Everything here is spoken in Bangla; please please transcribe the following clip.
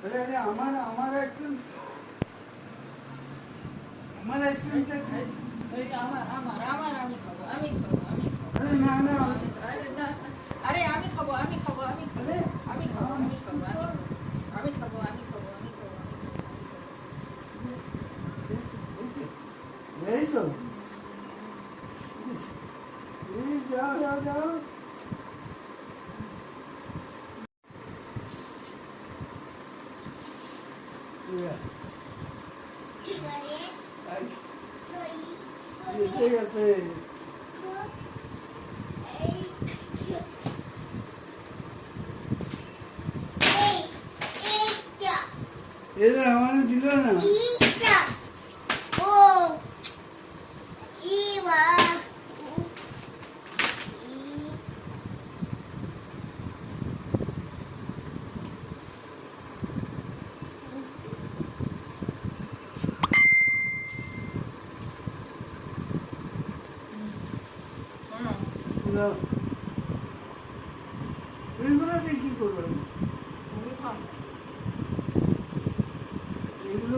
अरे अरे আমার আইসক্রিমটা খাই। আমার আমি খাবো আরে না না আরে না আরে আমি খাবো আরে আমি খাবো এই তো এই যাও যাও যাও এসে গেছে এরা আমার দিল না এইগুলো যে কি করবো এগুলো